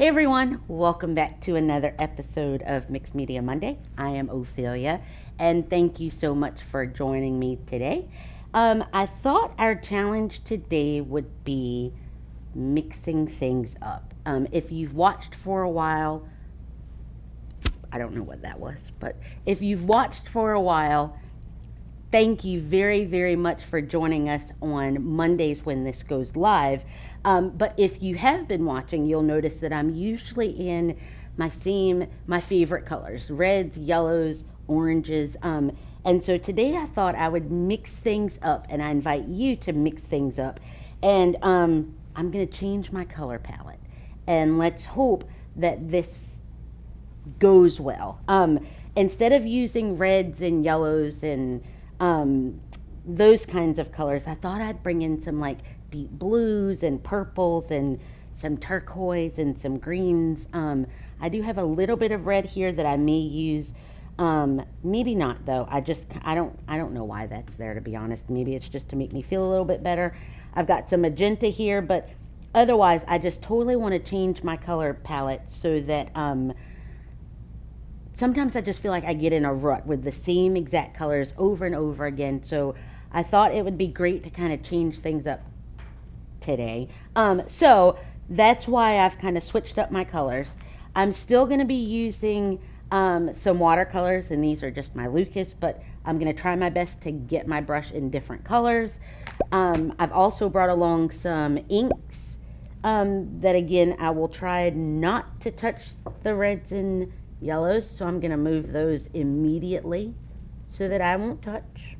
Hey everyone, welcome back to another episode of Mixed Media Monday. I am Ophelia, and thank you so much for joining me today. I thought our challenge today would be mixing things up. If you've watched for a while, I don't know what that was, but if you've watched for a while, thank you very, very much for joining us on Mondays when this goes live. But if you have been watching, you'll notice that I'm usually in my favorite colors, reds, yellows, oranges. And so today I thought I would mix things up, and I invite you to mix things up. And I'm going to change my color palette. And let's hope that this goes well. Instead of using reds and yellows and those kinds of colors, I thought I'd bring in some like deep blues and purples and some turquoise and some greens. I do have a little bit of red here that I may use. Maybe not though. I don't know why that's there, to be honest. Maybe it's just to make me feel a little bit better. I've got some magenta here, but otherwise I just totally want to change my color palette so that sometimes I just feel like I get in a rut with the same exact colors over and over again. So I thought it would be great to kind of change things up today. So that's why I've kind of switched up my colors. I'm still going to be using some watercolors, and these are just my Lucas, but I'm going to try my best to get my brush in different colors. I've also brought along some inks that, again, I will try not to touch the reds and yellows, so I'm going to move those immediately so that I won't touch.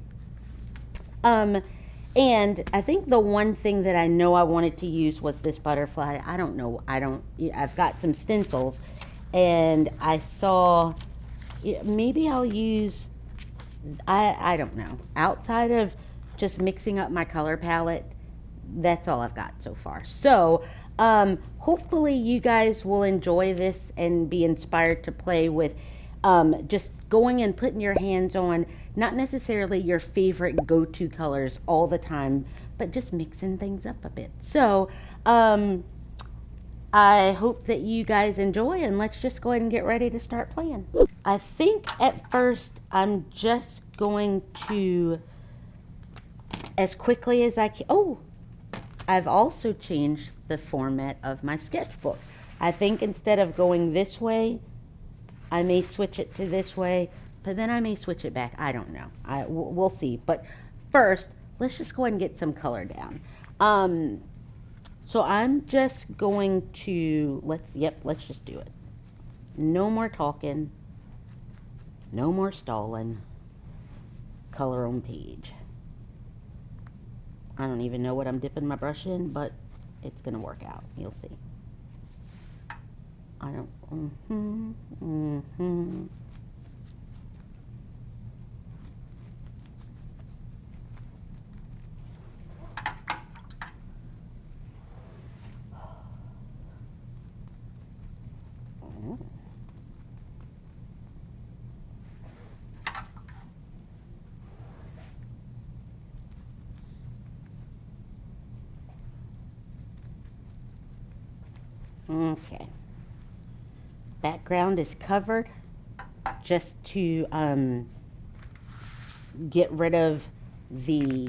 And I think the one thing that I know I wanted to use was this butterfly. I've got some stencils, and I saw, maybe I'll use, I don't know, outside of just mixing up my color palette, that's all I've got so far. So hopefully you guys will enjoy this and be inspired to play with just going and putting your hands on not necessarily your favorite go-to colors all the time, but just mixing things up a bit. So I hope that you guys enjoy, and let's just go ahead and get ready to start playing. I think at first I'm just going to, as quickly as I can, I've also changed the format of my sketchbook. I think instead of going this way, I may switch it to this way, but then I may switch it back. I don't know. We'll see. But first, let's just go ahead and get some color down. So I'm just going to, let's just do it. No more talking. No more stalling. Color on page. I don't even know what I'm dipping my brush in, but it's going to work out. You'll see. I don't, Okay. Background is covered just to get rid of the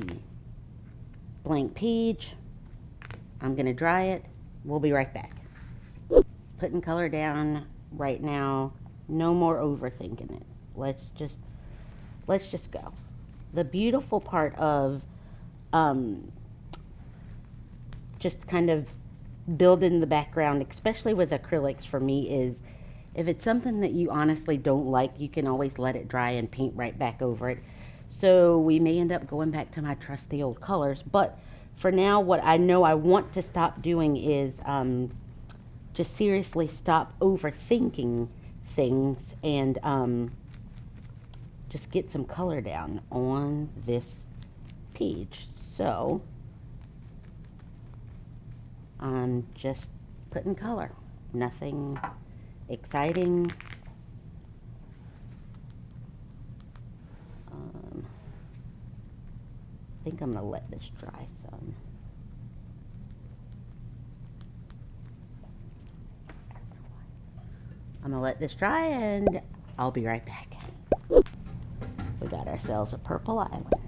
blank page. I'm going to dry it. We'll be right back. Putting color down right now. No more overthinking it. Let's just go. The beautiful part of just kind of building the background, especially with acrylics for me, is if it's something that you honestly don't like, you can always let it dry and paint right back over it. So we may end up going back to my trusty old colors, but for now, what I know I want to stop doing is just seriously stop overthinking things and just get some color down on this page. So I'm just putting color, nothing exciting. I think I'm going to let this dry some. I'm gonna let this dry and I'll be right back. We got ourselves a purple island.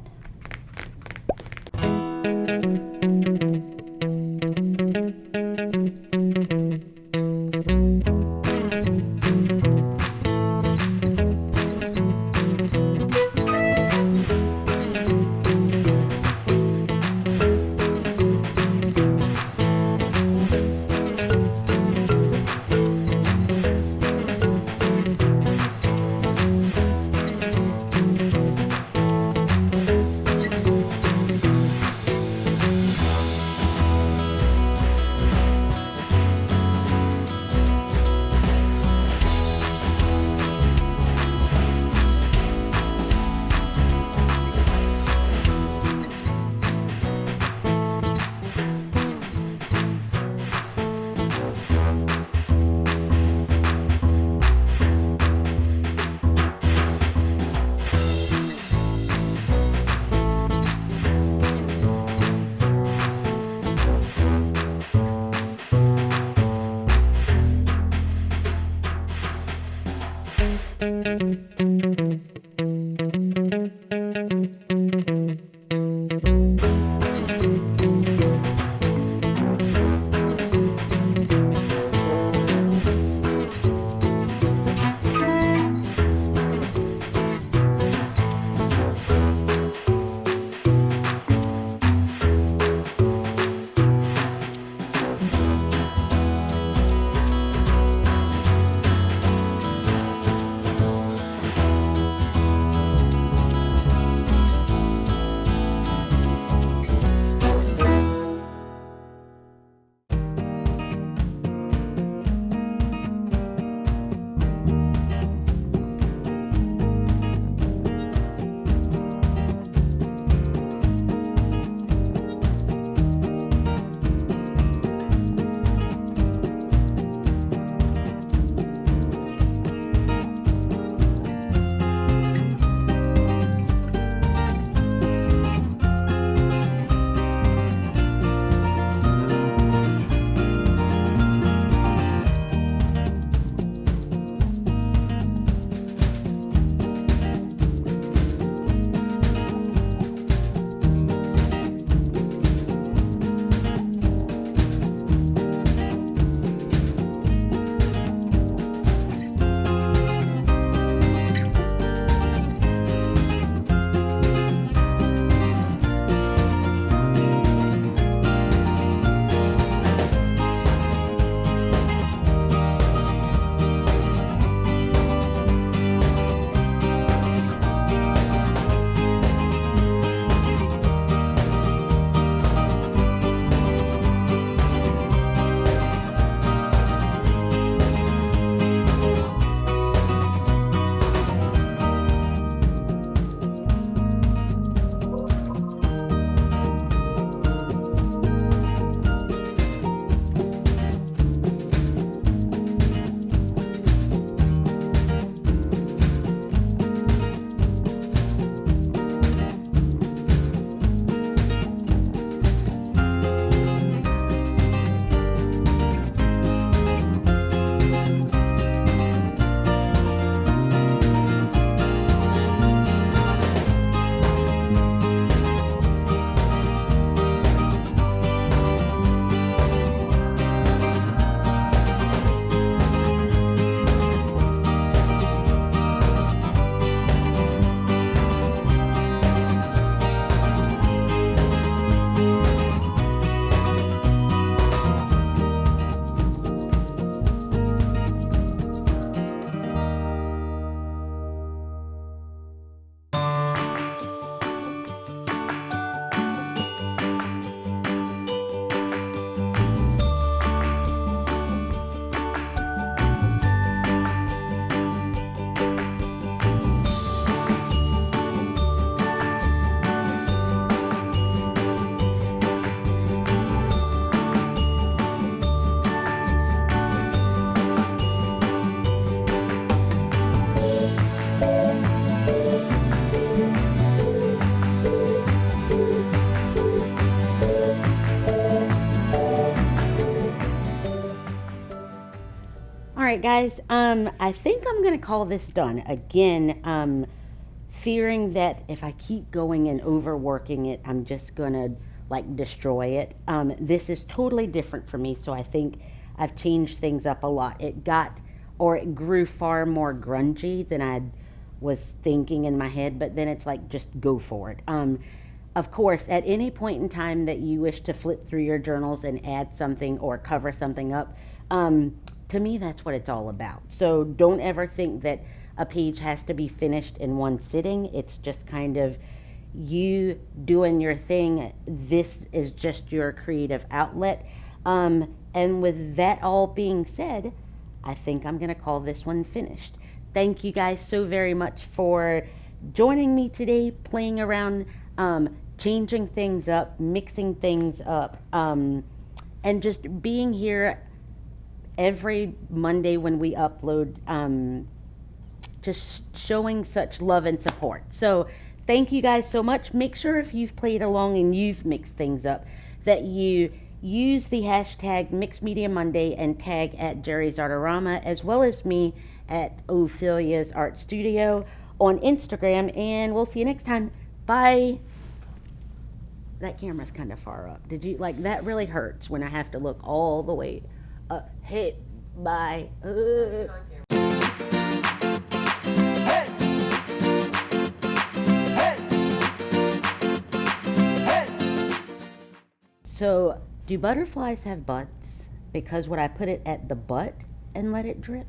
right, guys. I think I'm gonna call this done. Again, fearing that if I keep going and overworking it, I'm just gonna like destroy it. This is totally different for me, so I think I've changed things up a lot. It grew far more grungy than I was thinking in my head, but then it's like, just go for it. Of course, at any point in time that you wish to flip through your journals and add something or cover something up, to me, that's what it's all about. So don't ever think that a page has to be finished in one sitting. It's just kind of you doing your thing. This is just your creative outlet. And with that all being said, I think I'm going to call this one finished. Thank you guys so very much for joining me today, playing around, changing things up, mixing things up, and just being here every Monday when we upload, just showing such love and support. So thank you guys so much. Make sure if you've played along and you've mixed things up that you use the hashtag MixedMediaMonday and tag at Jerrysartarama, as well as me at Ophelia's Art Studio on Instagram, and we'll see you next time. Bye. That camera's kind of far up. Did you like that? Really hurts when I have to look all the way up. Hey, bye. So, do butterflies have butts? Because would I put it at the butt and let it drip?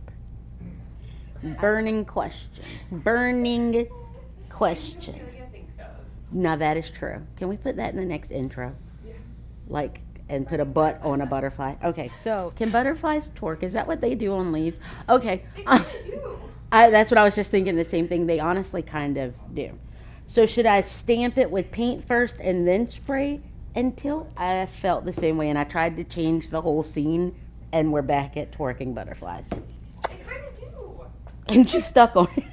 Burning question. Burning question. Now that is true. Can we put that in the next intro? Yeah. Like, and put a butt on a butterfly? Okay, so can butterflies twerk? Is that what they do on leaves? Okay. They kind of do. That's what I was just thinking, the same thing. They honestly kind of do. So should I stamp it with paint first and then spray until I felt the same way, and I tried to change the whole scene, and we're back at twerking butterflies. They kind of do. And she's stuck on it.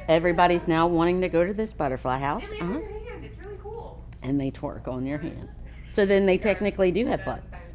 Everybody's now wanting to go to this butterfly house. They lay on your hand. It's really cool. And they twerk on your hand. So then they technically do have butts.